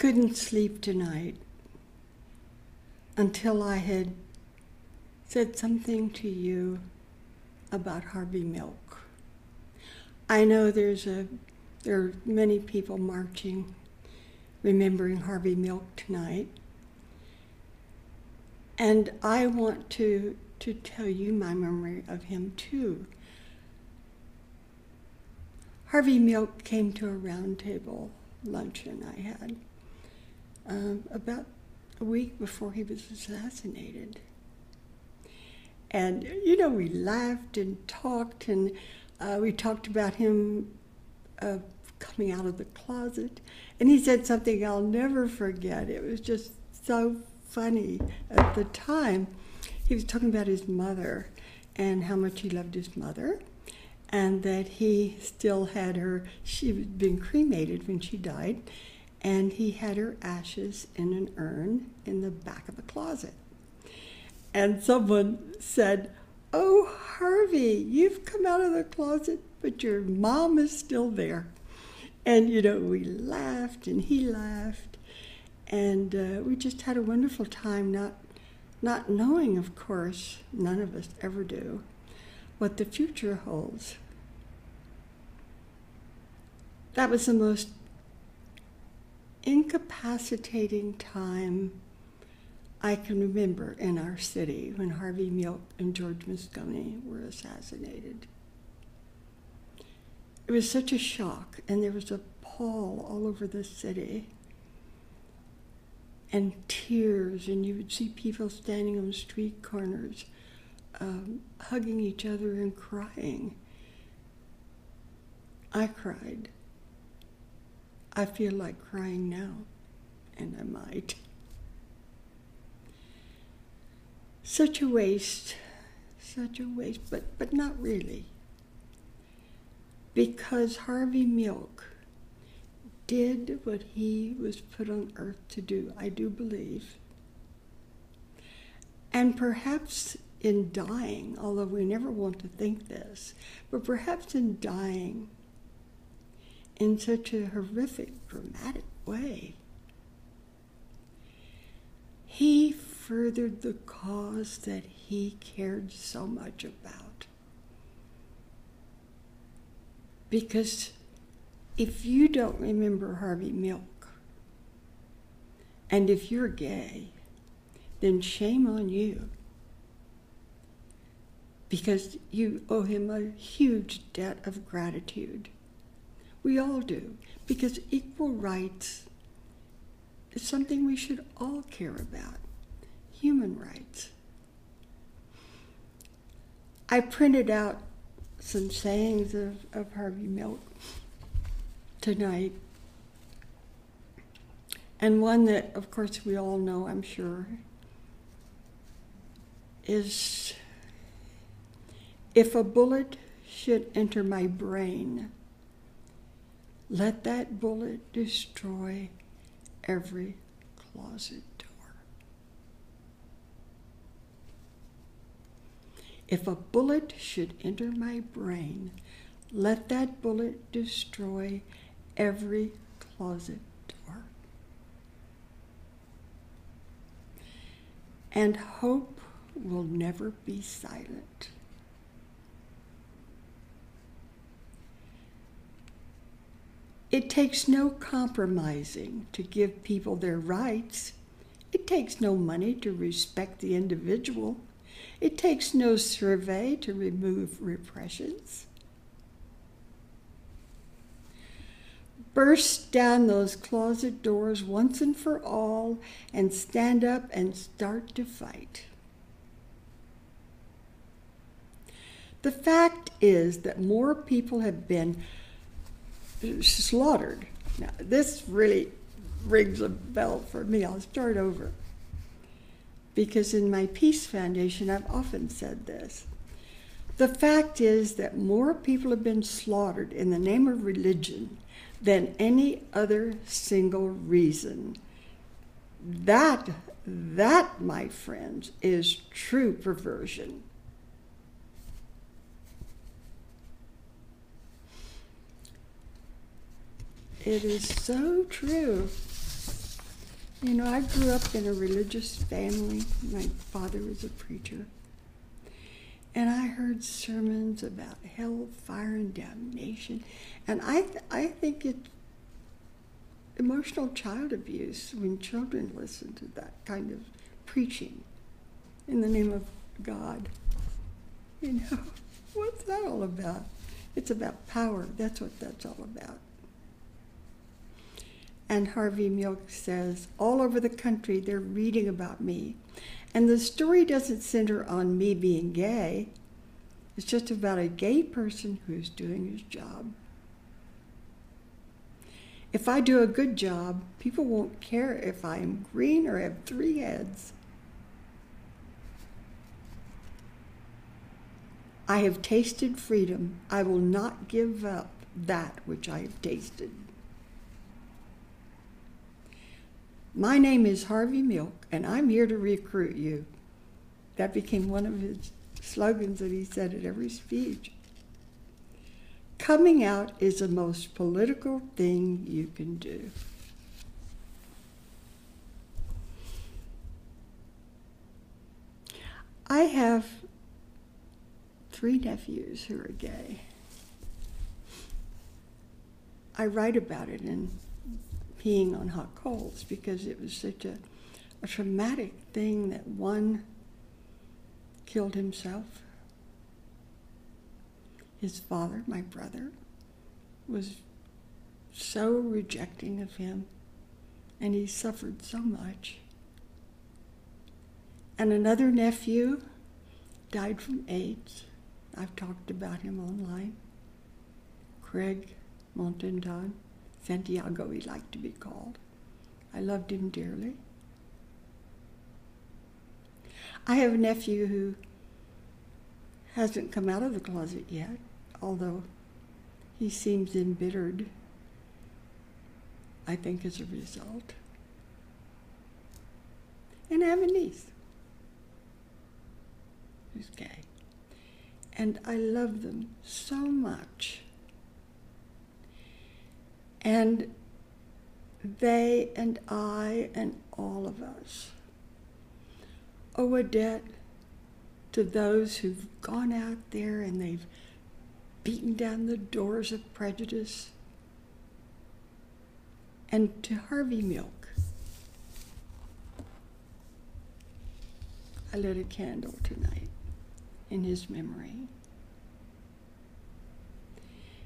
couldn't sleep tonight until I had said something to you about Harvey Milk. I know there are many people marching, remembering Harvey Milk tonight. And I want to tell you my memory of him too. Harvey Milk came to a round table luncheon I had about a week before he was assassinated. And, you know, we laughed and talked, and we talked about him coming out of the closet. And he said something I'll never forget. It was just so funny at the time. He was talking about his mother and how much he loved his mother, and that he still had her, she was being cremated when she died, and he had her ashes in an urn in the back of the closet. And someone said, "Oh, Harvey, you've come out of the closet, but your mom is still there." And, you know, we laughed and he laughed, and we just had a wonderful time, not knowing, of course, none of us ever do, what the future holds. That was the most incapacitating time I can remember in our city when Harvey Milk and George Moscone were assassinated. It was such a shock, and there was a pall all over the city, and tears, and you would see people standing on the street corners, hugging each other and crying. I cried. I feel like crying now, and I might. Such a waste, but not really. Because Harvey Milk did what he was put on earth to do, I do believe. And perhaps in dying, although we never want to think this, but perhaps in dying in such a horrific, dramatic way, he furthered the cause that he cared so much about. Because if you don't remember Harvey Milk, and if you're gay, then shame on you. Because you owe him a huge debt of gratitude. We all do, because equal rights is something we should all care about. Human rights. I printed out some sayings of Harvey Milk tonight. And one that, of course, we all know, I'm sure, is, "If a bullet should enter my brain, let that bullet destroy every closet door." If a bullet should enter my brain, let that bullet destroy every closet door. And hope will never be silent. It takes no compromising to give people their rights. It takes no money to respect the individual. It takes no survey to remove repressions. Burst down those closet doors once and for all and stand up and start to fight. The fact is that more people have been slaughtered. Now, this really rings a bell for me. I'll start over. Because in my Peace Foundation, I've often said this. The fact is that more people have been slaughtered in the name of religion than any other single reason. That, my friends, is true perversion. It is so true. You know, I grew up in a religious family. My father was a preacher. And I heard sermons about hell, fire, and damnation. And I think it's emotional child abuse when children listen to that kind of preaching in the name of God. You know, what's that all about? It's about power. That's what that's all about. And Harvey Milk says, all over the country they're reading about me. And the story doesn't center on me being gay. It's just about a gay person who's doing his job. If I do a good job, people won't care if I am green or have 3 heads. I have tasted freedom. I will not give up that which I have tasted. My name is Harvey Milk, and I'm here to recruit you. That became one of his slogans that he said at every speech. Coming out is the most political thing you can do. I have 3 nephews who are gay. I write about it in Peeing on Hot Coals because it was such a traumatic thing that one killed himself. His father, my brother, was so rejecting of him, and he suffered so much. And another nephew died from AIDS. I've talked about him online. Craig Montandon, Santiago he liked to be called. I loved him dearly. I have a nephew who hasn't come out of the closet yet, although he seems embittered, I think, as a result. And I have a niece who's gay. And I love them so much. And they and I and all of us owe a debt to those who've gone out there and they've beaten down the doors of prejudice. And to Harvey Milk, I lit a candle tonight in his memory.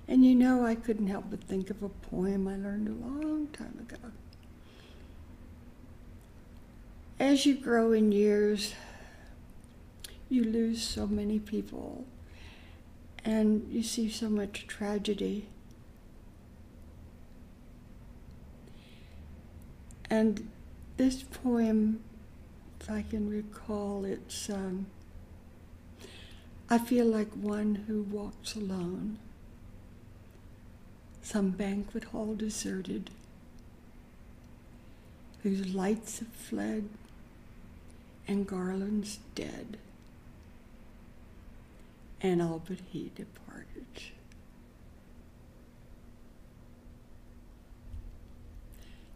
And you know, I couldn't help but think of a poem I learned a long time ago. As you grow in years, you lose so many people, and you see so much tragedy. And this poem, if I can recall, it's, I feel like one who walks alone, some banquet hall deserted, whose lights have fled and garlands dead, and all but he departed.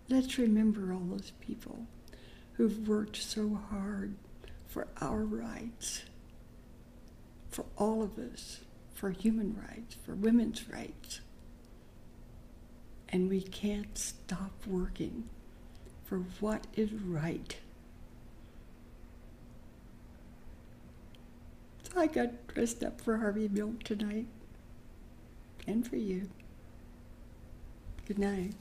Let's remember all those people who've worked so hard for our rights, for all of us, for human rights, for women's rights. And we can't stop working for what is right. So I got dressed up for Harvey Milk tonight, and for you. Good night.